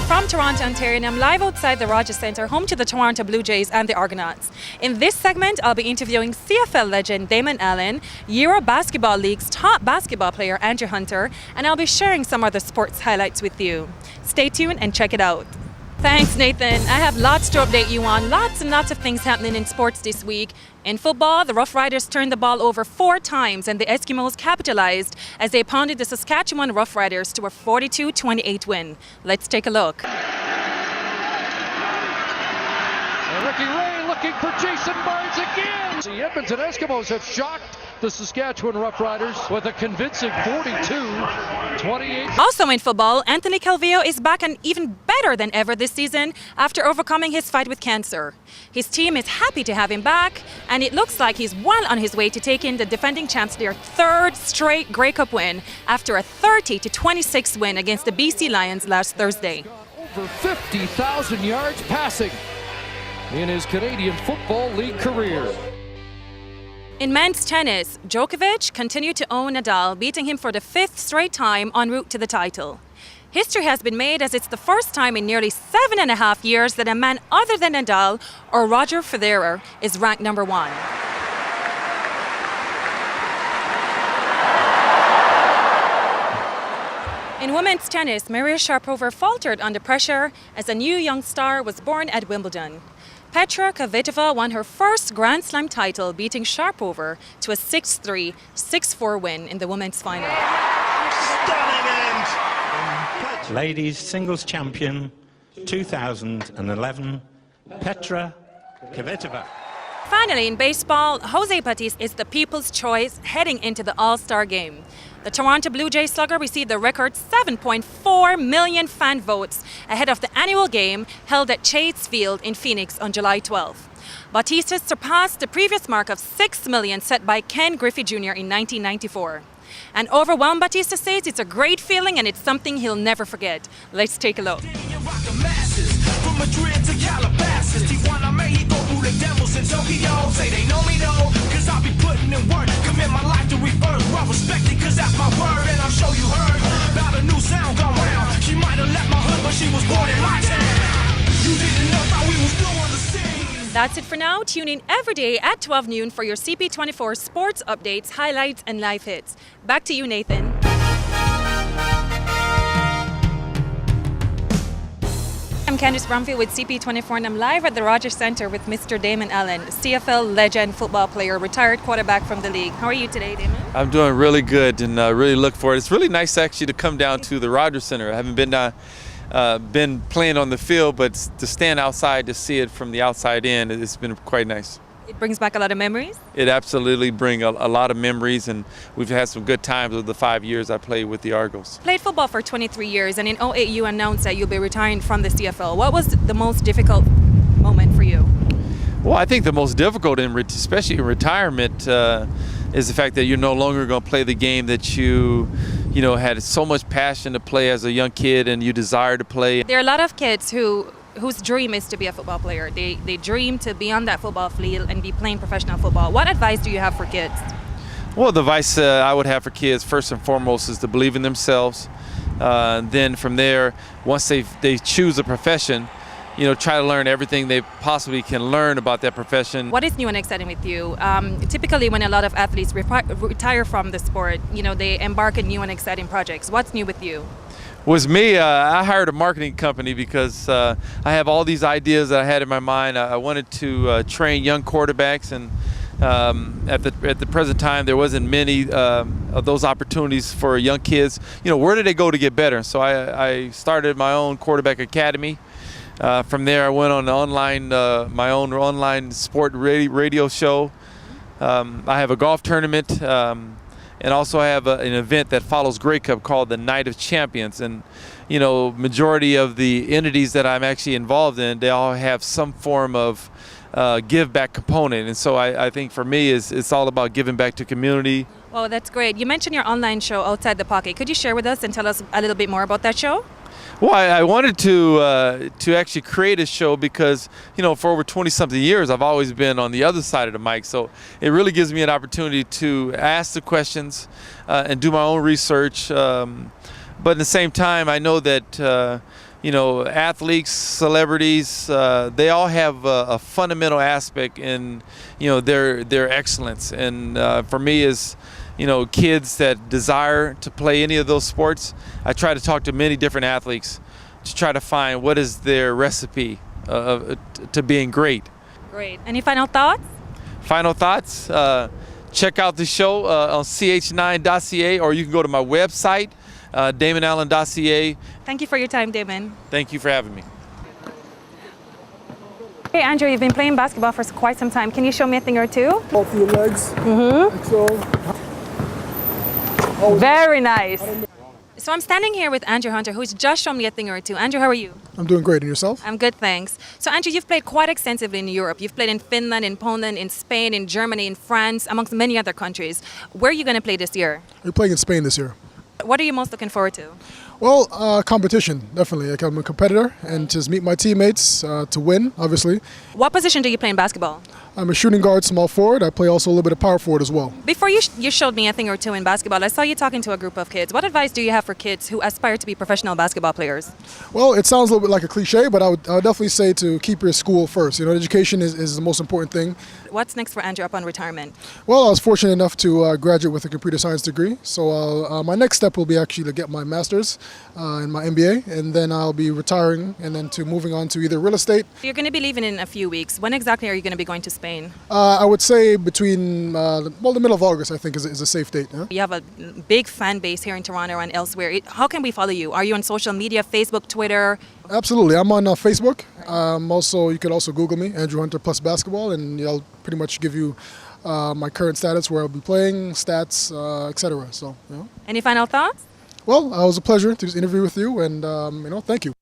from Toronto, Ontario, and I'm live outside the Rogers Centre, home to the Toronto Blue Jays and the Argonauts. In this segment, I'll be interviewing CFL legend Damon Allen, Euro Basketball League's top basketball player Andrew Hunter, and I'll be sharing some other sports highlights with you. Stay tuned and check it out. Thanks, Nathan. I have lots to update you on. Lots and lots of things happening in sports this week. In football, the Rough Riders turned the ball over 4 times and the Eskimos capitalized as they pounded the Saskatchewan Rough Riders to a 42-28 win. Let's take a look. And Ricky Ray looking for Jason Barnes again. The Edmonton Eskimos have shocked the Saskatchewan Rough Riders with a convincing 42-28. Also in football, Anthony Calvillo is back and even better than ever this season after overcoming his fight with cancer. His team is happy to have him back, and it looks like he's well on his way to taking the defending champs their 3rd straight Grey Cup win after a 30-26 win against the BC Lions last Thursday. Over 50,000 yards passing in his Canadian Football League career. In men's tennis, Djokovic continued to own Nadal, beating him for the 5th straight time en route to the title. History has been made as it's the first time in nearly 7.5 years that a man other than Nadal or Roger Federer is ranked number 1. In women's tennis, Maria Sharapova faltered under pressure as a new young star was born at Wimbledon. Petra Kvitova won her first Grand Slam title, beating Sharapova to a 6-3, 6-4 win in the women's final. Ladies singles champion 2011, Petra Kvitova. Finally, in baseball, Jose Bautista is the people's choice heading into the All-Star game. The Toronto Blue Jays slugger received a record 7.4 million fan votes ahead of the annual game held at Chase Field in Phoenix on July 12th. Bautista surpassed the previous mark of 6 million set by Ken Griffey Jr. in 1994. An overwhelmed Bautista says it's a great feeling and it's something he'll never forget. Let's take a look. That's it for now. Tune in every day at 12 noon for your CP24 sports updates, highlights, and live hits. Back to you, Nathan. I'm Candice Brumfield with CP24, and I'm live at the Rogers Centre with Mr. Damon Allen, CFL legend football player, retired quarterback from the league. How are you today, Damon? I'm doing really good and really look forward. It's really nice actually to come down to the Rogers Centre. I haven't been playing on the field, but to stand outside to see it from the outside in, it's been quite nice. It brings back a lot of memories? It absolutely brings a lot of memories, and we've had some good times over the 5 years I played with the Argos. Played football for 23 years, and in 2008 you announced that you'll be retiring from the CFL. What was the most difficult moment for you? Well, I think the most difficult, especially in retirement, is the fact that you're no longer going to play the game that you had so much passion to play as a young kid and you desire to play. There are a lot of kids whose dream is to be a football player. They dream to be on that football field and be playing professional football. What advice do you have for kids? Well, the advice I would have for kids, first and foremost, is to believe in themselves. Then from there, once they choose a profession, try to learn everything they possibly can learn about that profession. What is new and exciting with you? Typically when a lot of athletes retire from the sport, they embark on new and exciting projects. What's new with you? Was me, I hired a marketing company because I have all these ideas that I had in my mind. I wanted to train young quarterbacks, and at the present time there wasn't many of those opportunities for young kids. Where do they go to get better? So I started my own quarterback academy. From there I went on my own online sport radio show. I have a golf tournament. And also I have an event that follows Grey Cup called the Night of Champions. And, majority of the entities that I'm actually involved in, they all have some form of give back component. And so I think for me it's all about giving back to community. Oh, that's great. You mentioned your online show, Outside the Pocket. Could you share with us and tell us a little bit more about that show? Well, I wanted to actually create a show because, for over 20-something years, I've always been on the other side of the mic. So it really gives me an opportunity to ask the questions and do my own research. But at the same time, I know that athletes, celebrities, they all have a fundamental aspect in, their excellence. And for me, as kids that desire to play any of those sports, I try to talk to many different athletes to try to find what is their recipe to being great. Great. Any final thoughts? Final thoughts? Check out the show on ch9.ca, or you can go to my website, damonallen.ca. Thank you for your time, Damon. Thank you for having me. Hey, Andrew, you've been playing basketball for quite some time. Can you show me a thing or two? Off your legs. Mm-hmm. So, very nice. So I'm standing here with Andrew Hunter, who's just shown me a thing or two. Andrew, how are you? I'm doing great. And yourself? I'm good, thanks. So Andrew, you've played quite extensively in Europe. You've played in Finland, in Poland, in Spain, in Germany, in France, amongst many other countries. Where are you going to play this year? We're playing in Spain this year. What are you most looking forward to? Well, competition, definitely. I'm a competitor and just meet my teammates to win, obviously. What position do you play in basketball? I'm a shooting guard, small forward. I play also a little bit of power forward as well. Before you showed me a thing or two in basketball, I saw you talking to a group of kids. What advice do you have for kids who aspire to be professional basketball players? Well, it sounds a little bit like a cliche, but I would definitely say to keep your school first. Education is the most important thing. What's next for Andrew upon retirement? Well, I was fortunate enough to graduate with a computer science degree. So my next step will be actually to get my master's in my MBA, and then I'll be retiring and then to moving on to either real estate. You're going to be leaving in a few weeks. When exactly are you going to be going to Spain? I would say between, the middle of August, I think, is a safe date. Yeah? You have a big fan base here in Toronto and elsewhere. How can we follow you? Are you on social media, Facebook, Twitter? Absolutely. I'm on Facebook. Also, you could also Google me, Andrew Hunter plus basketball, and I'll pretty much give you my current status, where I'll be playing, stats, etc. So, Any final thoughts? Well, it was a pleasure to interview with you, and thank you.